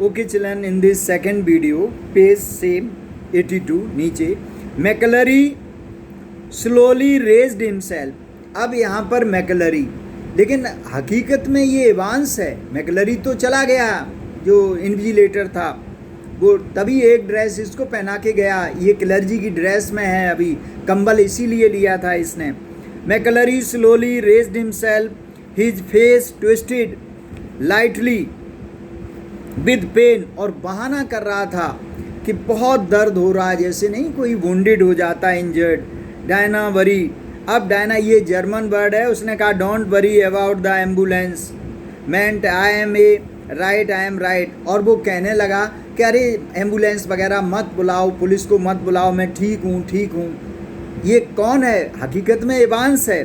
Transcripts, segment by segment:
Okay children, in this second video, page same 82 नीचे, मैकलरी slowly raised himself. अब यहाँ पर मैकलरी, लेकिन हकीकत में ये एवांस है। मैकलरी तो चला गया, जो इन्विजिलेटर था वो तभी एक ड्रेस इसको पहना के गया। ये क्लर्जी की ड्रेस में है, अभी कंबल इसीलिए लिया था इसने। McCleary slowly raised himself, his face twisted lightly with pain, और बहाना कर रहा था कि बहुत दर्द हो रहा है, जैसे नहीं कोई वुंडेड हो जाता, इंजर्ड। डायना वरी, अब डायना ये जर्मन वर्ड है, उसने कहा don't worry about the ambulance, meant I am right. और वो कहने लगा कि अरे एम्बुलेंस वगैरह मत बुलाओ, पुलिस को मत बुलाओ, मैं ठीक हूँ। ये कौन है? हकीकत में एवांस है।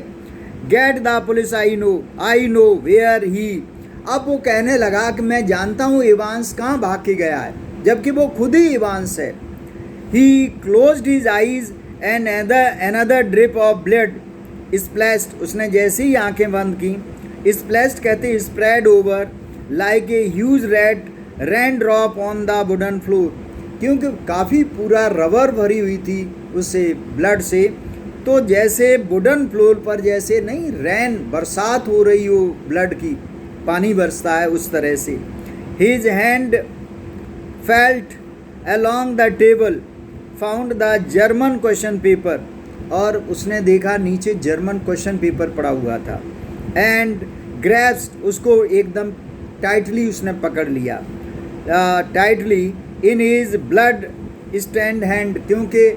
Get the police, I know where he. अब वो कहने लगा कि मैं जानता हूँ एवांस कहाँ भाग के गया है, जबकि वो खुद ही एवांस है। He closed his eyes and another drip of blood splashed, उसने जैसे ही आंखें बंद की, स्प्लैश्ड कहते spread over like a huge raindrop on the wooden floor, क्योंकि काफ़ी पूरा रबर भरी हुई थी उससे ब्लड से, तो जैसे वुडन फ्लोर पर जैसे नहीं रैन बरसात हो रही हो ब्लड की, पानी बरसता है उस तरह से। His hand felt along the table, found the German question paper, और उसने देखा नीचे जर्मन क्वेश्चन पेपर पड़ा हुआ था। एंड ग्रैप्स, उसको एकदम टाइटली उसने पकड़ लिया, tightly in his blood stand hand, क्योंकि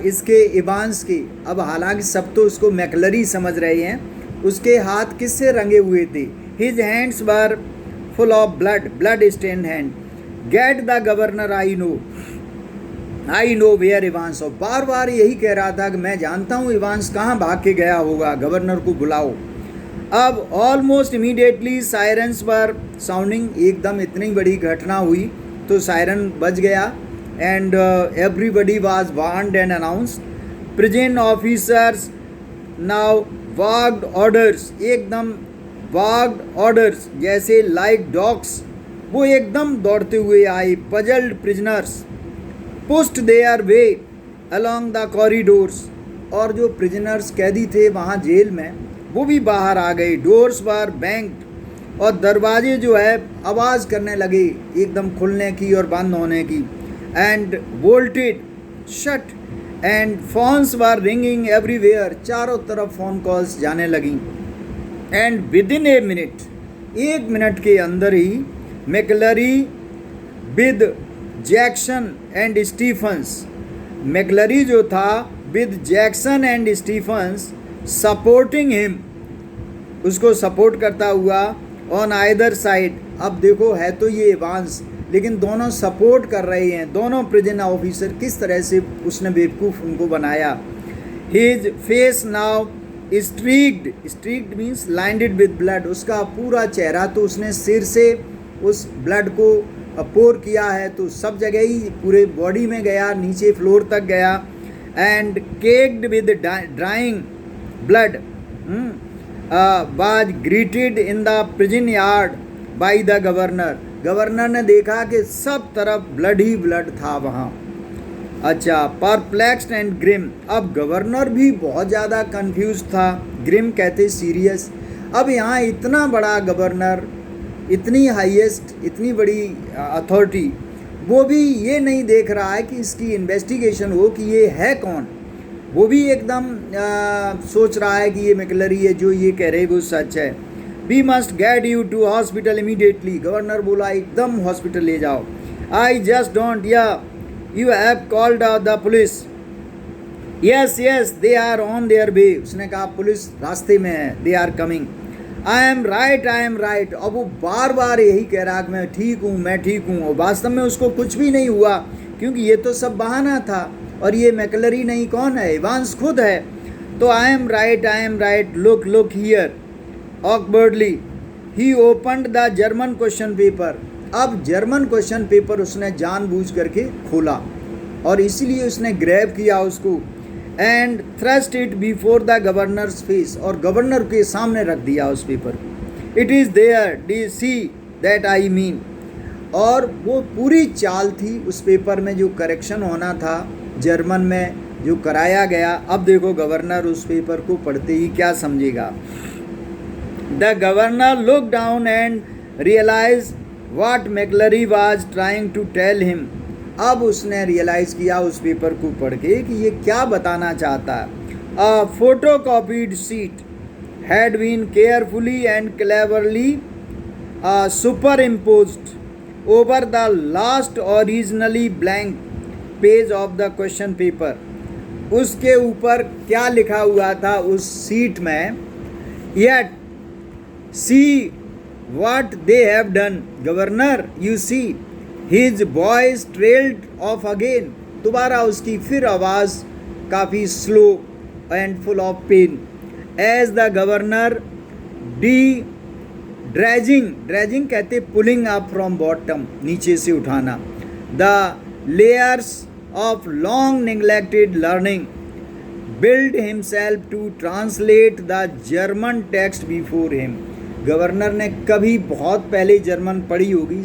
इसके इवांस के, अब हालांकि सब तो उसको मैकलरी समझ रहे हैं, उसके हाथ किससे रंगे हुए थे? His hands were full of blood stained hand. Get the governor, I know where Evans, और बार बार यही कह रहा था कि मैं जानता हूँ इवांस कहाँ भाग के गया होगा, गवर्नर को बुलाओ। अब almost immediately sirens were sounding, एकदम इतनी बड़ी घटना हुई तो सायरन बज गया। And everybody was warned and announced. Prison officers now wagged orders, एकदम वाग्ड ऑर्डर्स, जैसे लाइक डॉग्स, वो एकदम दौड़ते हुए आए। Puzzled prisoners pushed their way along the corridors, और जो प्रिजनर्स कैदी थे वहाँ जेल में, वो भी बाहर आ गए। डोर्स वर बैंक्ड, और दरवाजे जो है आवाज़ करने लगे एकदम खुलने की और बंद होने की। And bolted shut, and phones were ringing everywhere, चारों तरफ फ़ोन कॉल्स जाने लगी। And within a minute, एक मिनट के अंदर ही McLeary with Jackson and Stephens, McLeary जो था with Jackson and Stephens supporting him, उसको सपोर्ट करता हुआ ऑन आइदर साइड। अब देखो है तो ये एवांस, लेकिन दोनों सपोर्ट कर रहे हैं, दोनों प्रिजन ऑफिसर, किस तरह से उसने बेवकूफ़ उनको बनाया। His face now streaked means lined with blood, उसका पूरा चेहरा तो उसने सिर से उस ब्लड को पोर किया है, तो सब जगह ही पूरे बॉडी में गया, नीचे फ्लोर तक गया। And caked with drawing blood was greeted in the prison yard by the governor, governor ने देखा कि सब तरफ ब्लड ही ब्लड था वहाँ। अच्छा, परप्लेक्स्ड एंड ग्रिम, अब गवर्नर भी बहुत ज़्यादा कंफ्यूज था। ग्रिम कहते सीरियस। अब यहाँ इतना बड़ा गवर्नर, इतनी हाईएस्ट, इतनी बड़ी अथॉरिटी, वो भी ये नहीं देख रहा है कि इसकी इन्वेस्टिगेशन हो कि ये है कौन। वो भी एकदम सोच रहा है कि ये मैकलरी है, जो ये कह रहे वो सच है। We must get you to hospital immediately, governor बोला एकदम हॉस्पिटल ले जाओ। I just don't, yeah you have called the police, yes they are on their way, उसने कहा पुलिस रास्ते में है, they are coming. I am right, अब वो बार बार यही कह रहा कि मैं ठीक हूँ, और वास्तव में उसको कुछ भी नहीं हुआ, क्योंकि ये तो सब बहाना था, और ये मैकलरी नहीं कौन है, इवांस खुद है। तो आई am right, look here. Awkwardly he opened the German question paper, अब जर्मन क्वेश्चन पेपर उसने जानबूझ करके खोला, और इसीलिए उसने ग्रैब किया उसको। And thrust it before the governor's face, और गवर्नर के सामने रख दिया उस पेपर। इट इज़ देयर, डी सी दैट आई मीन, और वो पूरी चाल थी उस पेपर में, जो करेक्शन होना था जर्मन में जो कराया गया। अब देखो गवर्नर उस पेपर को पढ़ते ही क्या समझेगा। The governor look down and realise what McCleary was trying to tell him. अब उसने रियलाइज किया उस पेपर को पढ़ के कि ये क्या बताना चाहता है। A photocopied sheet had been carefully and cleverly superimposed over the last originally blank page of the question paper। उसके ऊपर क्या लिखा हुआ था उस सीट में, yet see what they have done governor, you see। his voice trailed off again। दोबारा उसकी फिर आवाज़ काफ़ी slow and full of pain. As the governor dragging कहते पुलिंग अप फ्रॉम बॉटम, नीचे से उठाना, the layers of long neglected learning, build himself to translate the German text before him. Governor ने कभी बहुत पहले जर्मन पढ़ी होगी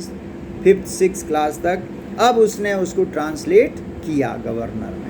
5th 6th क्लास तक, अब उसने उसको ट्रांसलेट किया गवर्नर ने।